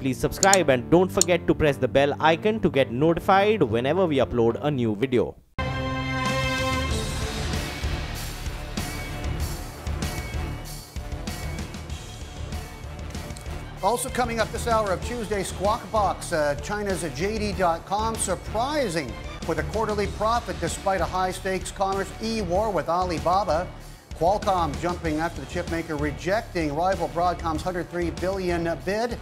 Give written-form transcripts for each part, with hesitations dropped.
please subscribe and don't forget to press the bell icon to get notified whenever we upload a new video. Also coming up this hour of Tuesday Squawk Box, China's JD.com surprising with a quarterly profit despite a high-stakes commerce e-war with Alibaba. Qualcomm jumping after the chipmaker rejecting rival Broadcom's $103 billion bid,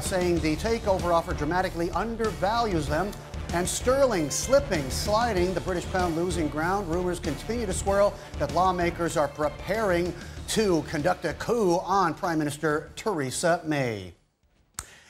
saying the takeover offer dramatically undervalues them. And sterling slipping, sliding, the British pound losing ground. Rumors continue to swirl that lawmakers are preparing to conduct a coup on Prime Minister Theresa May.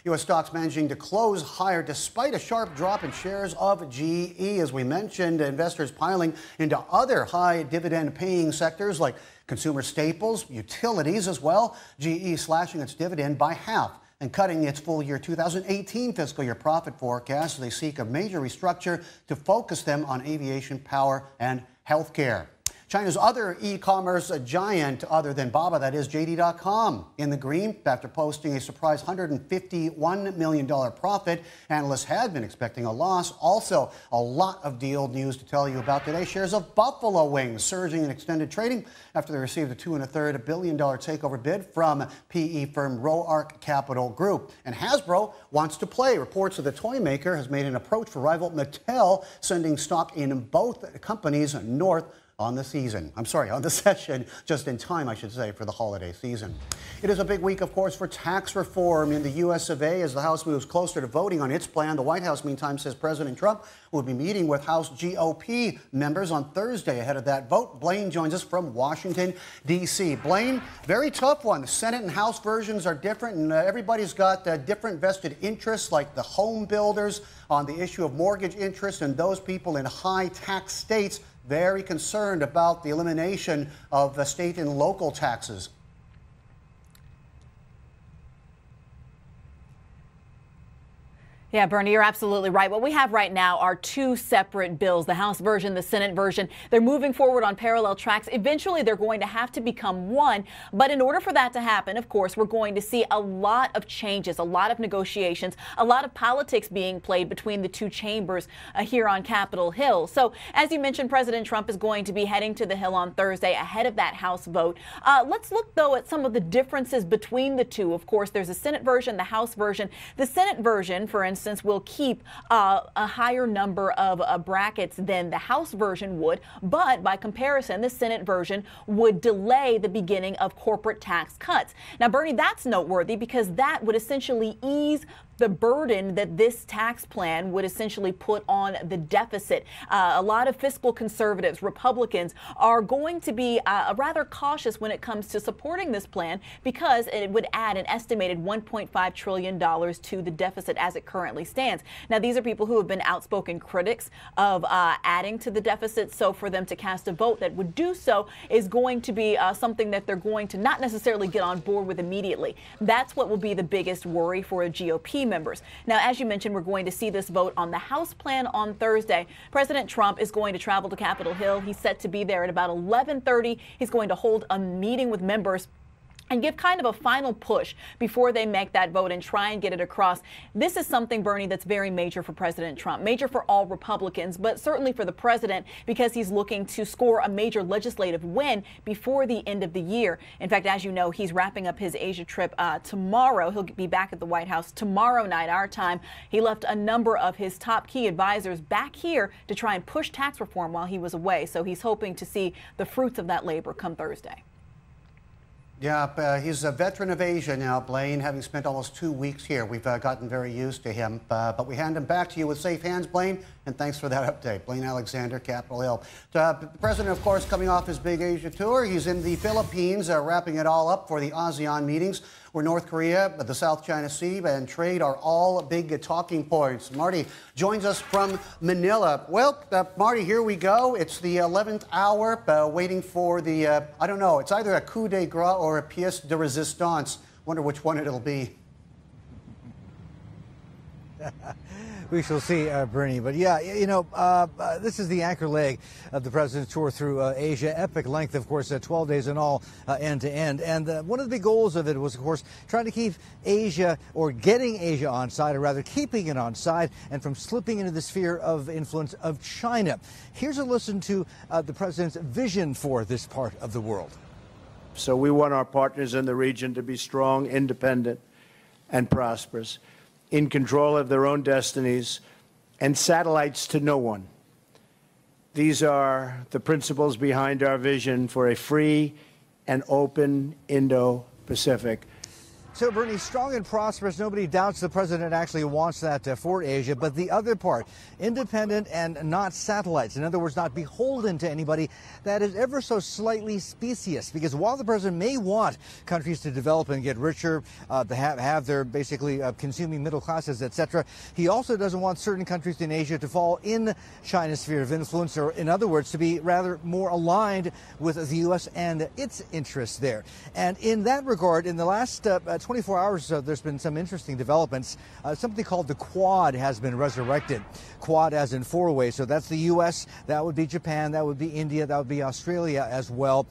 U.S. stocks managing to close higher despite a sharp drop in shares of GE. As we mentioned, investors piling into other high dividend paying sectors like consumer staples, utilities as well. GE slashing its dividend by half and cutting its full year 2018 fiscal year profit forecast as they seek a major restructure to focus them on aviation, power, and healthcare. China's other e-commerce giant, other than Baba, that is JD.com, in the green after posting a surprise $151 million profit. Analysts had been expecting a loss. Also, a lot of deal news to tell you about today. Shares of Buffalo Wings surging in extended trading after they received a $2.33 billion takeover bid from PE firm Roark Capital Group. And Hasbro wants to play. Reports of the toy maker has made an approach for rival Mattel, sending stock in both companies north on the session, just in time, I should say, for the holiday season. It is a big week, of course, for tax reform in the U.S. of A. As the House moves closer to voting on its plan, the White House, meantime, says President Trump will be meeting with House GOP members on Thursday ahead of that vote. Blaine joins us from Washington, D.C. Blaine, very tough one. The Senate and House versions are different, and everybody's got different vested interests, like the home builders on the issue of mortgage interest and those people in high tax states very concerned about the elimination of state and local taxes. Yeah, Bernie, you're absolutely right. What we have right now are two separate bills, the House version, the Senate version. They're moving forward on parallel tracks. Eventually, they're going to have to become one. But in order for that to happen, of course, we're going to see a lot of changes, a lot of negotiations, a lot of politics being played between the two chambers here on Capitol Hill. So, as you mentioned, President Trump is going to be heading to the Hill on Thursday ahead of that House vote. Let's look, though, at some of the differences between the two. Of course, there's a Senate version, the House version. The Senate version, for instance, will keep a higher number of brackets than the House version would, but by comparison, the Senate version would delay the beginning of corporate tax cuts. Now, Bernie, that's noteworthy because that would essentially ease the burden that this tax plan would essentially put on the deficit. A lot of fiscal conservatives, Republicans, are going to be rather cautious when it comes to supporting this plan because it would add an estimated $1.5 trillion to the deficit as it currently stands. Now, these are people who have been outspoken critics of adding to the deficit, so for them to cast a vote that would do so is going to be something that they're going to not necessarily get on board with immediately. That's what will be the biggest worry for a GOP members. Now, as you mentioned, we're going to see this vote on the House plan on Thursday. President Trump is going to travel to Capitol Hill. He's set to be there at about 11:30. He's going to hold a meeting with members and give kind of a final push before they make that vote and try and get it across. This is something, Bernie, that's very major for President Trump, major for all Republicans, but certainly for the president because he's looking to score a major legislative win before the end of the year. In fact, as you know, he's wrapping up his Asia trip tomorrow. He'll be back at the White House tomorrow night, our time. He left a number of his top key advisors back here to try and push tax reform while he was away. So he's hoping to see the fruits of that labor come Thursday. Yeah, he's a veteran of Asia now, Blaine, having spent almost 2 weeks here. We've gotten very used to him, but we hand him back to you with safe hands, Blaine, and thanks for that update. Blaine Alexander, Capitol Hill. The president, of course, coming off his big Asia tour. He's in the Philippines, wrapping it all up for the ASEAN meetings, where North Korea, the South China Sea, and trade are all big talking points. Marty joins us from Manila. Well, Marty, here we go. It's the 11th hour, waiting for the, I don't know, it's either a coup de grace or a pièce de résistance. Wonder which one it'll be. We shall see, Bernie. But yeah, this is the anchor leg of the president's tour through Asia. Epic length, of course, 12 days in all, end to end. And one of the big goals of it was, of course, trying to keep Asia, or getting Asia on side, or rather keeping it on side, and from slipping into the sphere of influence of China. Here's a listen to the president's vision for this part of the world. So we want our partners in the region to be strong, independent, and prosperous, in control of their own destinies, and satellites to no one. These are the principles behind our vision for a free and open Indo-Pacific. So, Bernie, strong and prosperous, nobody doubts the president actually wants that for Asia. But the other part, independent and not satellites, in other words, not beholden to anybody, that is ever so slightly specious. Because while the president may want countries to develop and get richer, to have their basically consuming middle classes, etc., he also doesn't want certain countries in Asia to fall in China's sphere of influence, or in other words, to be rather more aligned with the U.S. and its interests there. And in that regard, in the last 24 hours, there's been some interesting developments. Something called the Quad has been resurrected. Quad as in four ways. So that's the U.S., that would be Japan, that would be India, that would be Australia as well.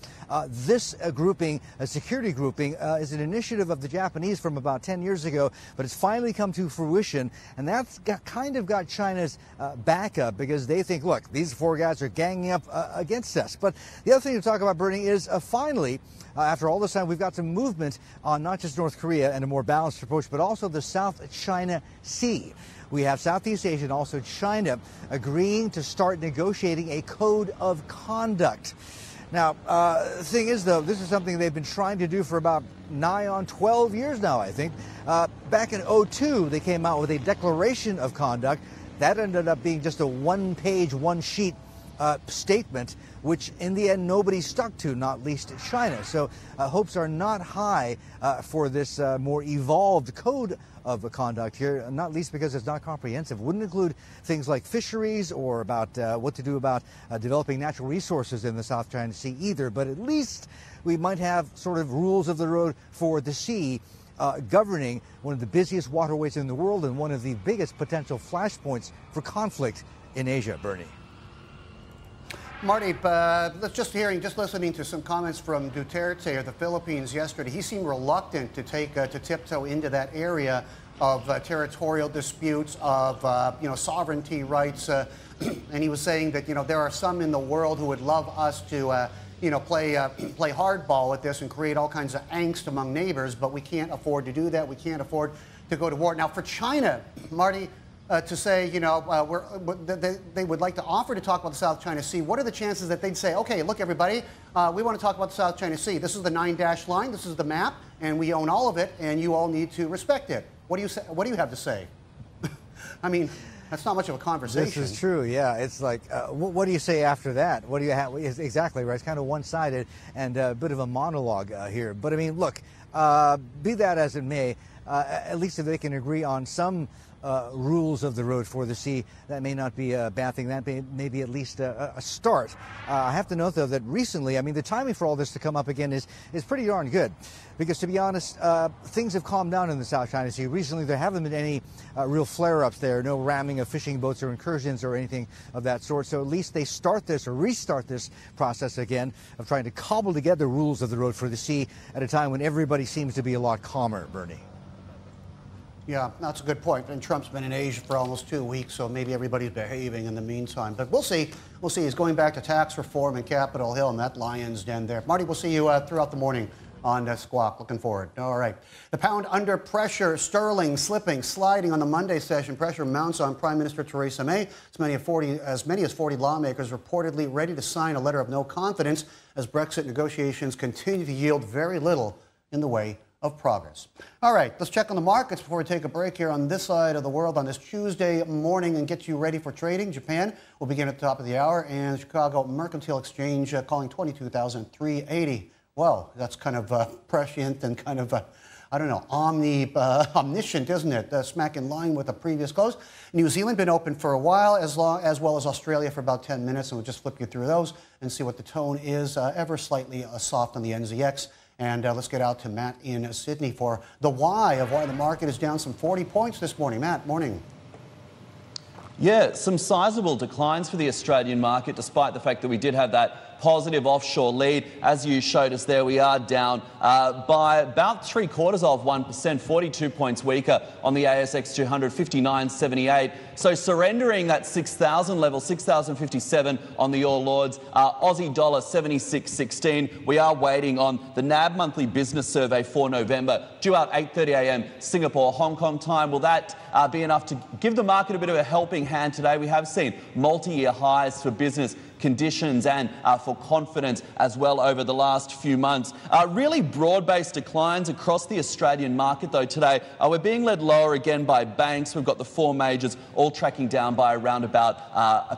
This grouping, a security grouping, is an initiative of the Japanese from about 10 years ago, but it's finally come to fruition. And that's kind of got China's backup, because they think, look, these four guys are ganging up against us. But the other thing to talk about, Bernie, is finally, after all this time, we've got some movement on not just North Korea and a more balanced approach, but also the South China Sea. We have Southeast Asia and also China agreeing to start negotiating a code of conduct. Now, the thing is, though, this is something they've been trying to do for about nigh on 12 years now, I think. Back in 2002, they came out with a declaration of conduct. That ended up being just a one-page, one-sheet statement, which in the end nobody stuck to, not least China. So hopes are not high for this more evolved code of conduct here, not least because it's not comprehensive. Wouldn't include things like fisheries or about what to do about developing natural resources in the South China Sea either. But at least we might have sort of rules of the road for the sea governing one of the busiest waterways in the world and one of the biggest potential flashpoints for conflict in Asia, Bernie. Marty, just listening to some comments from Duterte of the Philippines yesterday, he seemed reluctant to to tiptoe into that area of territorial disputes, of sovereignty rights, and he was saying that there are some in the world who would love us to play hardball with this and create all kinds of angst among neighbors, but we can't afford to do that. We can't afford to go to war. Now, for China, Marty, to say, they would like to offer to talk about the South China Sea. What are the chances that they'd say, okay, look, everybody, we want to talk about the South China Sea. This is the 9-dash line. This is the map, and we own all of it, and you all need to respect it. What do you say? What do you have to say? I mean, that's not much of a conversation. This is true, yeah. It's like, what do you say after that? What do you have? Exactly right. It's kind of one-sided and a bit of a monologue here. But I mean, look, be that as it may, at least if they can agree on some rules of the road for the sea, that may not be a bad thing. That may be at least a start. I have to note, though, that recently, I mean, the timing for all this to come up again is pretty darn good. Because, to be honest, things have calmed down in the South China Sea. Recently, there haven't been any real flare-ups there, no ramming of fishing boats or incursions or anything of that sort. So at least they start this or restart this process again of trying to cobble together rules of the road for the sea at a time when everybody seems to be a lot calmer, Bernie. Yeah, that's a good point. And Trump's been in Asia for almost 2 weeks, so maybe everybody's behaving in the meantime. But we'll see. We'll see. He's going back to tax reform in Capitol Hill and that lion's den there. Marty, we'll see you throughout the morning on Squawk. Looking forward. All right. The pound under pressure. Sterling slipping, sliding on the Monday session. Pressure mounts on Prime Minister Theresa May. As many as 40 lawmakers reportedly ready to sign a letter of no confidence as Brexit negotiations continue to yield very little in the way of progress. All right, let's check on the markets before we take a break here on this side of the world on this Tuesday morning and get you ready for trading. Japan will begin at the top of the hour, and Chicago Mercantile Exchange calling 22,380. Well, that's kind of prescient and kind of, I don't know, omniscient, isn't it? Smack in line with the previous close. New Zealand been open for a while, as well as Australia for about 10 minutes, and we'll just flip you through those and see what the tone is. Ever slightly soft on the NZX. And let's get out to Matt in Sydney for the why of why the market is down some 40 points this morning. Matt, morning. Yeah, some sizable declines for the Australian market, despite the fact that we did have that positive offshore lead. As you showed us there, we are down by about 0.75%, 42 points weaker on the ASX 200, 59.78. So surrendering that 6,000 level, 6,057 on the All Ords, Aussie dollar 76.16. We are waiting on the NAB monthly business survey for November, due out 8:30 a.m. Singapore, Hong Kong time. Will that be enough to give the market a bit of a helping hand today? We have seen multi-year highs for business conditions and for confidence as well over the last few months. Really broad-based declines across the Australian market though today. We're being led lower again by banks. We've got the four majors all tracking down by around about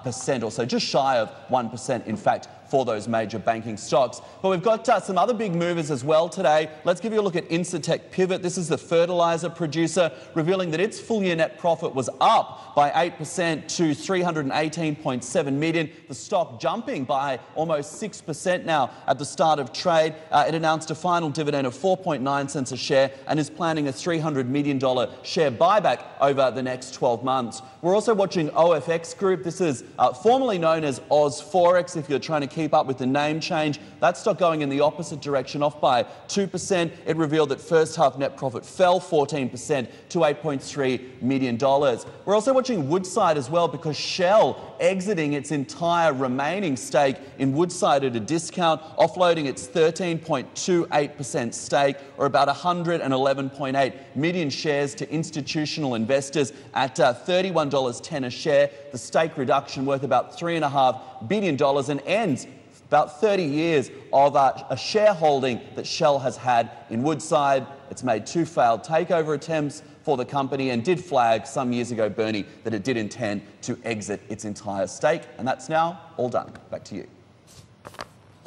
1% or so, just shy of 1% in fact for those major banking stocks. But we've got some other big movers as well today. Let's give you a look at Incitec Pivot. This is the fertiliser producer, revealing that its full year net profit was up by 8% to 318.7 million. The stock jumping by almost 6% now at the start of trade. It announced a final dividend of 4.9 cents a share and is planning a $300 million share buyback over the next 12 months. We're also watching OFX Group. This is formerly known as Oz Forex, if you're trying to keep up with the name change. That stock going in the opposite direction, off by 2%. It revealed that first half net profit fell 14% to $8.3 million. We're also watching Woodside as well, because Shell exiting its entire remaining stake in Woodside at a discount, offloading its 13.28% stake, or about 111.8 million shares to institutional investors at $31.10 a share. The stake reduction worth about $3.5 billion and ends about 30 years of a shareholding that Shell has had in Woodside. It's made 2 failed takeover attempts for the company and did flag some years ago, Bernie, that it did intend to exit its entire stake. And that's now all done. Back to you.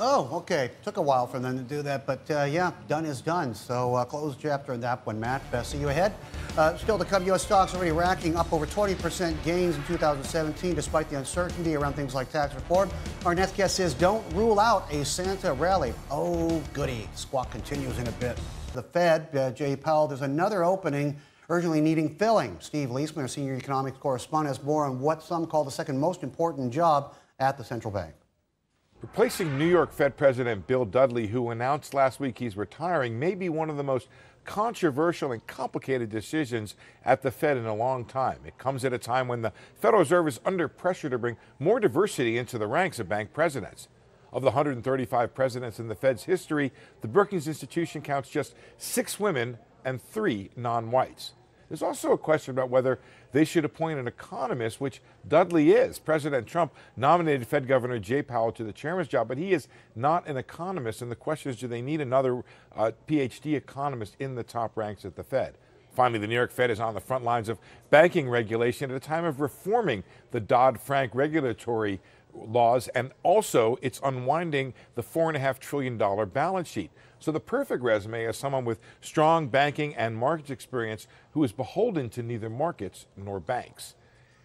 Oh, okay. Took a while for them to do that, but yeah, done is done. So close chapter on that one, Matt. See you ahead. Still to come, U.S. stocks already racking up over 20% gains in 2017, despite the uncertainty around things like tax reform. Our next guest says, don't rule out a Santa rally. Oh, goody. Squawk continues in a bit. The Fed, Jay Powell, there's another opening urgently needing filling. Steve Leisman, our senior economics correspondent, has more on what some call the second most important job at the central bank. Replacing New York Fed President Bill Dudley, who announced last week he's retiring, may be one of the most controversial and complicated decisions at the Fed in a long time. It comes at a time when the Federal Reserve is under pressure to bring more diversity into the ranks of bank presidents. Of the 135 presidents in the Fed's history, the Brookings Institution counts just 6 women and 3 non-whites. There's also a question about whether they should appoint an economist, which Dudley is. President Trump nominated Fed Governor Jay Powell to the chairman's job, but he is not an economist. And the question is, do they need another PhD economist in the top ranks at the Fed? Finally, the New York Fed is on the front lines of banking regulation at a time of reforming the Dodd-Frank regulatory laws, and also it's unwinding the $4.5 trillion balance sheet. So the perfect resume is someone with strong banking and markets experience who is beholden to neither markets nor banks.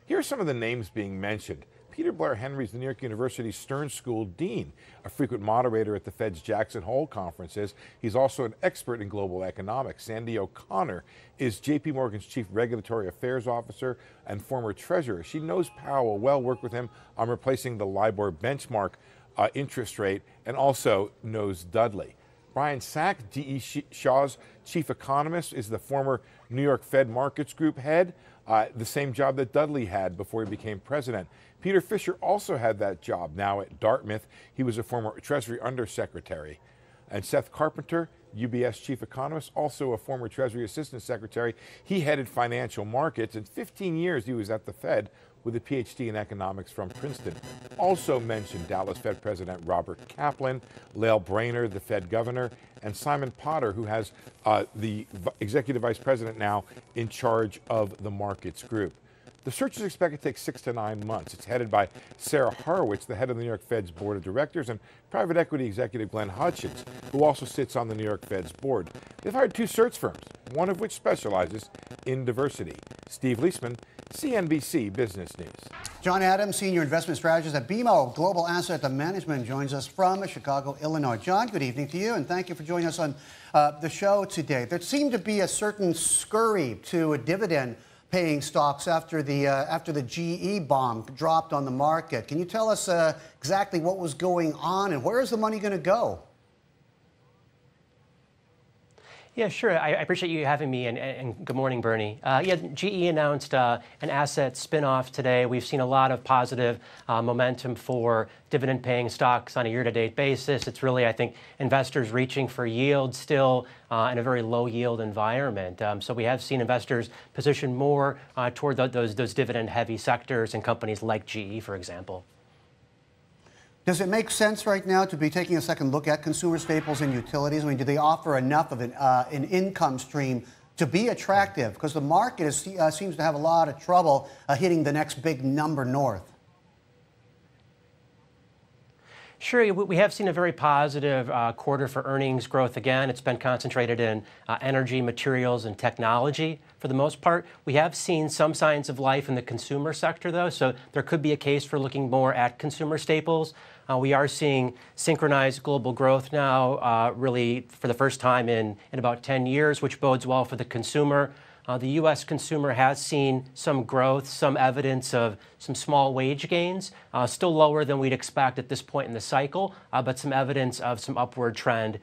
Here are some of the names being mentioned. Peter Blair Henry is the New York University Stern School Dean, a frequent moderator at the Fed's Jackson Hole conferences. He's also an expert in global economics. Sandy O'Connor is JP Morgan's Chief Regulatory Affairs Officer and former treasurer. She knows Powell well, worked with him on replacing the LIBOR benchmark interest rate, and also knows Dudley. Brian Sack, D.E. Shaw's chief economist, is the former New York Fed Markets Group head, the same job that Dudley had before he became president. Peter Fisher also had that job now at Dartmouth. He was a former Treasury Undersecretary. And Seth Carpenter, UBS chief economist, also a former Treasury Assistant Secretary. He headed financial markets. In 15 years, he was at the Fed with a PhD in economics from Princeton. Also mentioned Dallas Fed President Robert Kaplan, Lael Brainerd, the Fed governor, and Simon Potter, who has the executive vice president now in charge of the markets group. The search is expected to take 6 to 9 months. It's headed by Sarah Horowitz, the head of the New York Fed's board of directors, and private equity executive Glenn Hutchins, who also sits on the New York Fed's board. They've hired 2 search firms, one of which specializes in diversity. Steve Leisman, CNBC Business News. John Adams, senior investment strategist at BMO Global Asset Management, joins us from Chicago, Illinois. John, good evening to you, and thank you for joining us on the show today. There seemed to be a certain scurry to a dividend paying stocks after the GE bomb dropped on the market. Can you tell us exactly what was going on and where is the money going to go? Yeah, sure. I appreciate you having me, and good morning, Bernie. Yeah, GE announced an asset spinoff today. We've seen a lot of positive momentum for dividend-paying stocks on a year-to-date basis. It's really, I think, investors reaching for yield still in a very low-yield environment. So we have seen investors position more toward those dividend-heavy sectors and companies like GE, for example. Does it make sense right now to be taking a second look at consumer staples and utilities? I mean, do they offer enough of an income stream to be attractive? Because the market seems to have a lot of trouble hitting the next big number north. Sure, we have seen a very positive quarter for earnings growth again. It's been concentrated in energy, materials, and technology for the most part. We have seen some signs of life in the consumer sector, though, so there could be a case for looking more at consumer staples. We are seeing synchronized global growth now, really for the first time in about 10 years, which bodes well for the consumer. The U.S. consumer has seen some growth, some evidence of some small wage gains, still lower than we'd expect at this point in the cycle, but some evidence of some upward trend